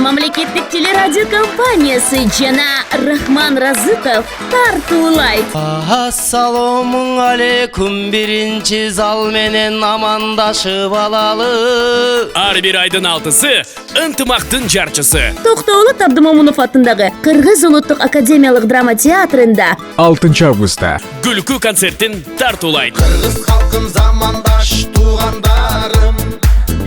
мамлекеттик телерадио компаниясы жана Рахман Разыков тартуулайт. Ассаламу алейкум, биринчи зал менен амандашып алалы. Ар бир айдын 6-сы ынтымактын жарчысы. Токтоолот Абдымомунов атындагы Кыргыз улуттук академиялык драма театрында 6 августта Күлкү концертин тартуулайт. Кыргыз халкым замандаш туугандарым,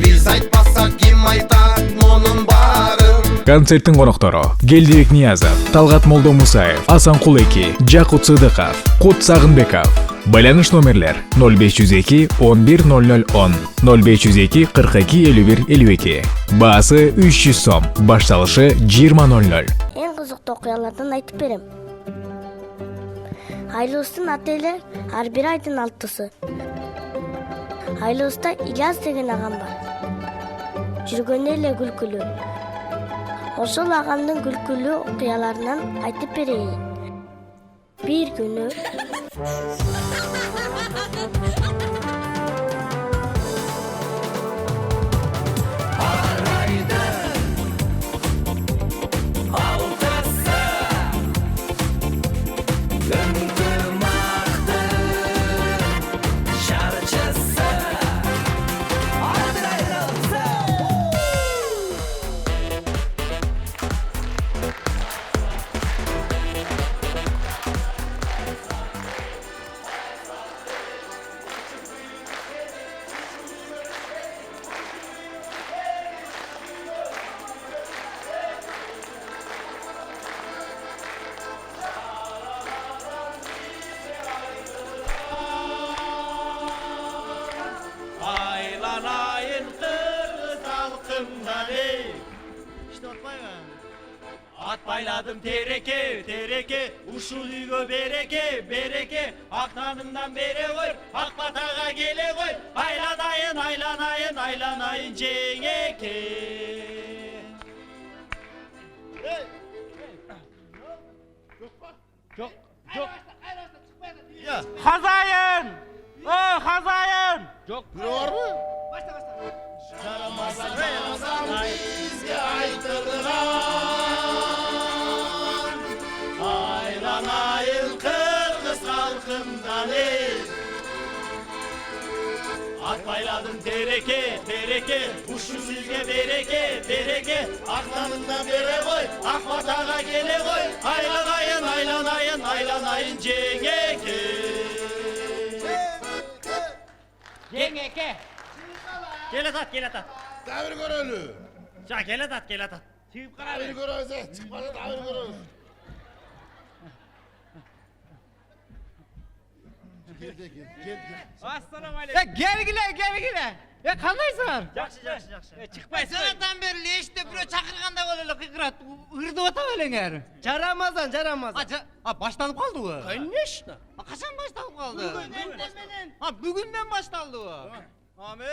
биз айтпасак ким айтат мунун баарын. концерттин коноктору Келдибек Ниязов, Талгат Молдомусаев, Асанкул Эки, Жакут Сыдыков, Кут Сагынбеков. Байланыш номерлер 0502 11 0010, 0502 42 51 52. Баасы 300 сом, башталышы 20:00. Эң кызыктуу окуялардан айтып берем. Айлыбыздын аты ар бир айдын 6-сы. Айлыбызда Ильяс деген агам бар. Жүргөнү эле күлкүлүү. Ошол агамдын күлкүлүү окуяларынан айтып берейин. Bir günü Aylanayın Kırgız halkımdan ey. İşte at bayladım tereke, tereke, uşul üyge bereke, bereke, aktanından bere koy, akbatağa gele koy, aylanayın, aylanayın, aylanayın cengeke. Çok. Ya. Hazayın! Hazayın! Yok. Biri var mı? Başla. Caramazan bizge aytılgan. Aylanayın Kırgız halkımdan ey. At bayladım tereke, tereke, kuşu sizge bereke, bereke, aklanından bere koy, akbatağa gele koy, aylanayın, aylanayın, aylanayın cengeke. Cengeke. Gel at. Davir görölü. Ya gel at. Çıkıp karar Davir göröze. Çıkmadı davir göröz. Gel. Assalamu aleyküm. Gelgile. Ya kandaysın? Yaxşı. Çıkmayın. Sanattan beri işte biro çakırganda böyle kıkırat. Hırdı ota ölenger. Жарамазан. Başlanıp kaldı o. Конечно. Kaçan başlanıp kaldı? Bugünden başlandı o. Abi.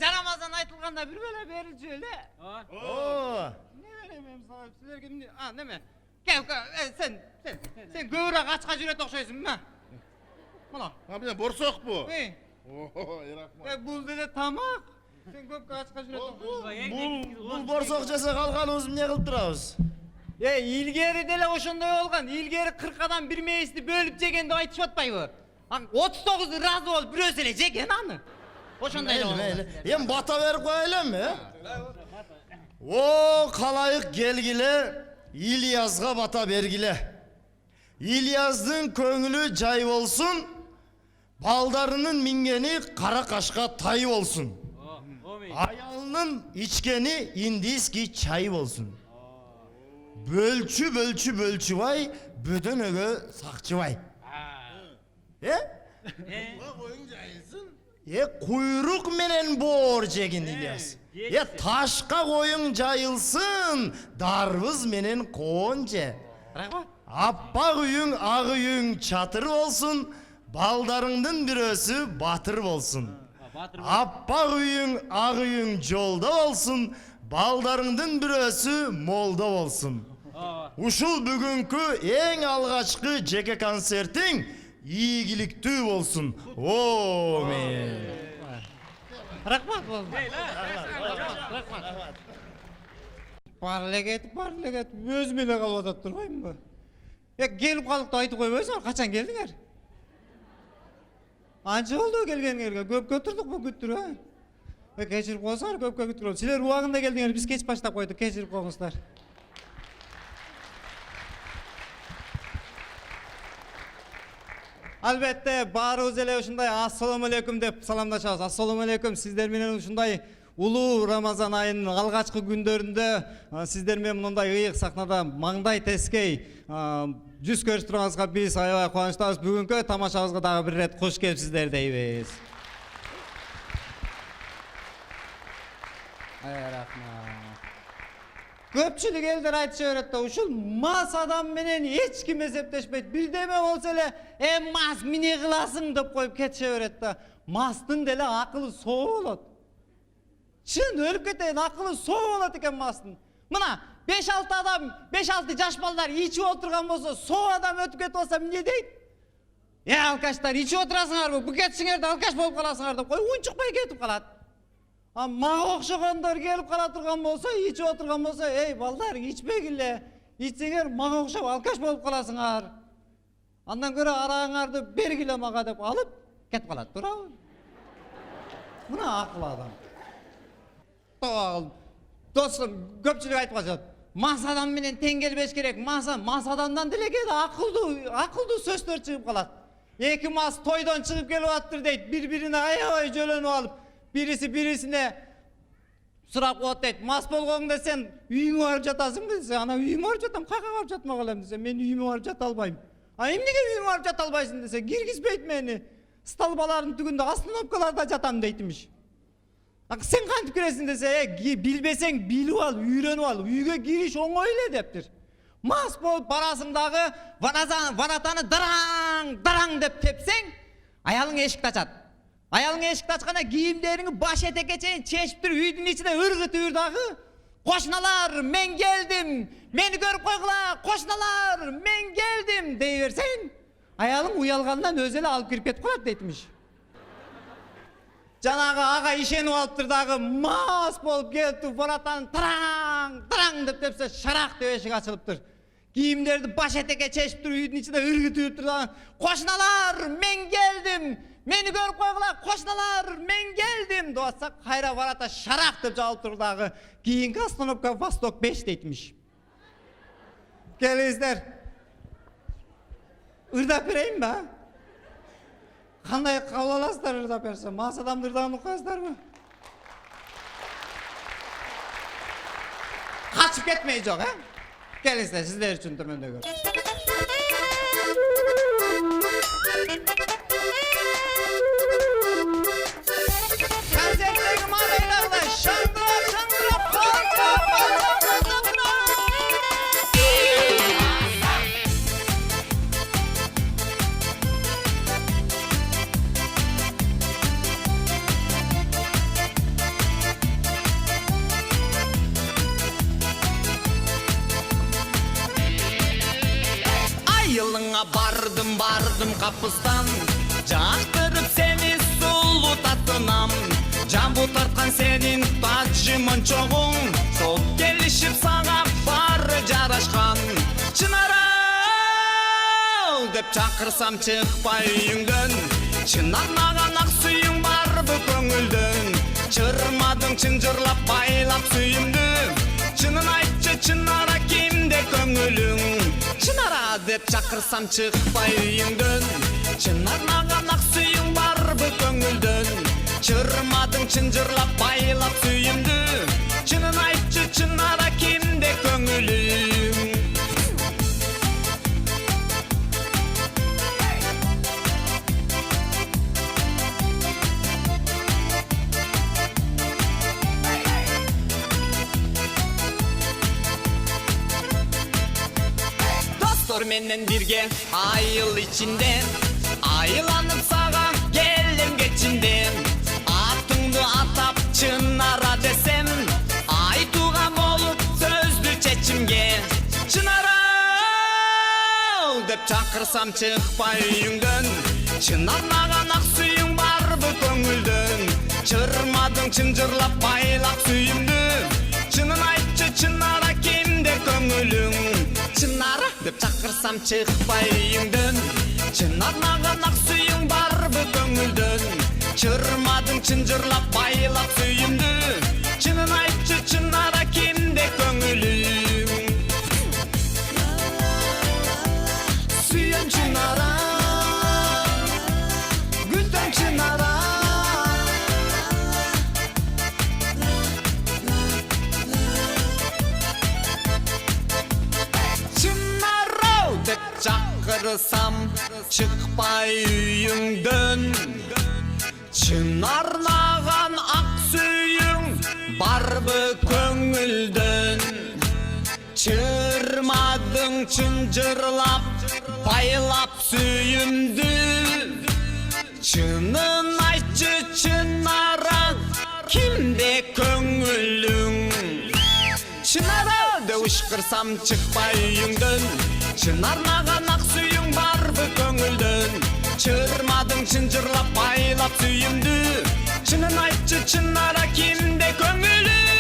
Caramazan aytılganda bir böyle verilci öyle. Oo. Ne veremem sana sizlerge ne? Ne mi? Gel sen göğürak açka cüret okşayısın mı? Ulan. Abi borsok bu. Hey. Oho, Irakman. Bul dedi tamak. Sen köpke açka cüret okşayısın. Бул борсок жаса калганыбыз эмне кылып турабыз? İlgeri dele oşondoy olgan. İlgeri 40'dan bir meyisini bölüp jegende aytışıp atpayбы. 39 razı ol birөөsü ele jegen аны. Oşondoy ele olgan. Эми бата берип коелем, О, калайык келгиле, Ильязга бата бергиле. Ильяздын көңүлү жай болсун, балдарынын мингени кара кашка тай болсун. Аялынын ичкени индийский чай болсун. Бөлчүбай, бөдөнөгө сакчыбай. Koyun cahilsin. Kuyruк менен боор жегин Ильяс. Ташка коюң жайылсын, дарбыз менен коон же. Аппак үйүң, ак үйүң чатыр болсун, балдарыңдын бирөөсү батыр болсун. Аппак үйүң, ак үйүң жолдо болсун, балдарыңдын бирөөсү молдо болсун. Ушул бүгүнкү эң алгачкы жеке концертиң ийгиликтүү болсун. Мен. Рахмат болду. Бар эле кетип, өзүм эле калып атат турбаймынбы? Келип калдык да айтып койбойсуңар, качан келдиңер? Анча болду келгениңерге, көпкө турдукпу күттүрүп, кечирип коесуңар, көпкө күттүрүп. Силер убагында келдиңер, биз кеч баштап койдук, кечирип коюңуздар. Албетте, баарыбыз эле ушундай ассаламу алейкум деп саламдашабыз. Ассаламу алейкум, сиздер менен ушундай улуу Рамазан айынын алгачкы күндөрүндө сиздер менен мындай ыйык сахнада маңдай тескей жүз көрүшүп турганыбызга биз аябай кубанычтабыз. Бүгүнкү тамашабызга дагы бир ирет кош келипсиздер дейбиз. Рахмат. Көпчүлүк элдер айтыша берет да, ушул мас адам менен эч ким эсептешпейт. Бирдеме болсо эле, мас эмне кыласың деп коюп кетише берет да. Мастын деле акылы соо болот. Чын өлүп кетейин, акылы соо болот экен мастын. Мына 5-6 адам, 5-6 жаш балдар ичип отурган болсо, соо адам өтүп кетип алса эмне дейт? Алкаштар, ичип отурасыңарбы? Бу кетсиңерди алкаш болуп каласыңар деп кой, унчукпай кетип калат. Мага окшогондор келип кала турган болсо, ичип отурган болсо, балдар, ичпегиле. Ичсеңер мага окшоп алкаш болуп каласыңар. Андан көрө араңарды бергиле мага деп алып кетип калат, туурабы? Мына акыл адам. Достум, көпчүлүк айтып калышат. Мас адам менен тең келбеш керек. Мас адамдан деле акылдуу сөздөр чыгып калат. Эки мас тойдон чыгып келип аттыр дейт, бири-бирине аябай жөлөнүп алып, бириси бирисине сурап коет дейт. Мас болгоңдо сен үйүңө барып жатасыңбы десе, ана үйүмө барып жатам, кайка барып жатмак элем десе, мен үйүмө барып жата албайм. Эмнеге үйүңө барып жата албайсың десе, киргизбейт мени. Столбалардын түгүндө остановкаларда жатам дейтимиш. Сен кантип киресиң десе, билбесең билип ал, үйрөнүп ал, үйгө кириш оңой эле дептир. Мас болуп барасың дагы, варатаны дараң деп тепсең, аялың эшикти ачат. Аялың эшикти ачканда кийимдериңи баш этекке чейин чечип туруп, үйдүн ичинде ыргытып дагы, кошуналар, мен келдим, мени көрүп койгула, кошуналар, мен келдим дей берсең, аялың уялгандан өзү эле алып кирип кетип калат дейтимиш. Жанагы ага ишенип алыптыр дагы, мас болуп келиптир, варатаны дараң деп тепсе, шарак деп эшик ачылыптыр. Кийимдерди баш этекке чечип туруп, үйдүн ичинде ыргытып дагы, кошуналар, мен келдим, мени көрүп койгула, кошуналар, мен келдим деп атса, кайра варата шарак деп жабылыптыр дагы, кийинки остановка Восток 5 дейтимиш. Келиңиздер. Ырдап берейинби? Кандай кабыл аласыздар ырдап берсе? Мас адамды ырдаган укасыздарбы? Качып кетмей жок, Келиңиздер, сиздер үчүн төмөндөгү. Концерттеги маңдайларда шаңдырап, Бардым капыстан, жактырып сени сулуу татынам. Жамбу тарткан сенин тажымын чогуң, сол келишип сага бары жарашкан. Чынара деп чакырсам чыкпай үйүңдөн, чынармаган ак сүйүң барбы көңүлдөн. Чырмадың чынжырлап байлап сүйүмдү, чынын айтчы чынара кимде көңүлүң. Чынара деп чакырсам чыкпай үйүңдөн, чынармаган ак сүйүң барбы көңүлдөн. Чырмадың чынжырлап байлап сүйүмдү, чынын айтчы чынара кимде көңүлүң. Менен бирге айыл ичинде, айыланып сага келем кечинде. Атыңды атап чынара десем, айтууга болуп сөздү чечимге. Чынара деп чакырсам чыкпай үйүңдөн, чынармаган ак сүйүң барбы көңүлдөн. Чырмадың чынжырлап байлап сүйүмдү, чынын айтчы чынара көңілің Чынара деп чакырсам чыкпай үйүңдөн Чынарнаган ак сүйүң барбы көңүлдөн Чырмадың чынжырлап байлап сүйүмдү Чынын айтчы Чынара кимде көңүлүң Сүйөн Чынара Күтөм Чынара Чынарау деп чакырсам чыкпай үйүңдөн Чынарнаган ак сүйүң барбы көңүлдөн Чырмадың чынжырлап байлап сүйүмдү Чынын айтчы Чынара кимде көңүлүң Чынара деп ышкырсам чыкпай үйүңдөн Чынарнаган ак сүйүң барбы көңүлдөн Чырмадың чынжырлап байлап сүйүмдү Чынын айтчы Чынара кимде көңүлүң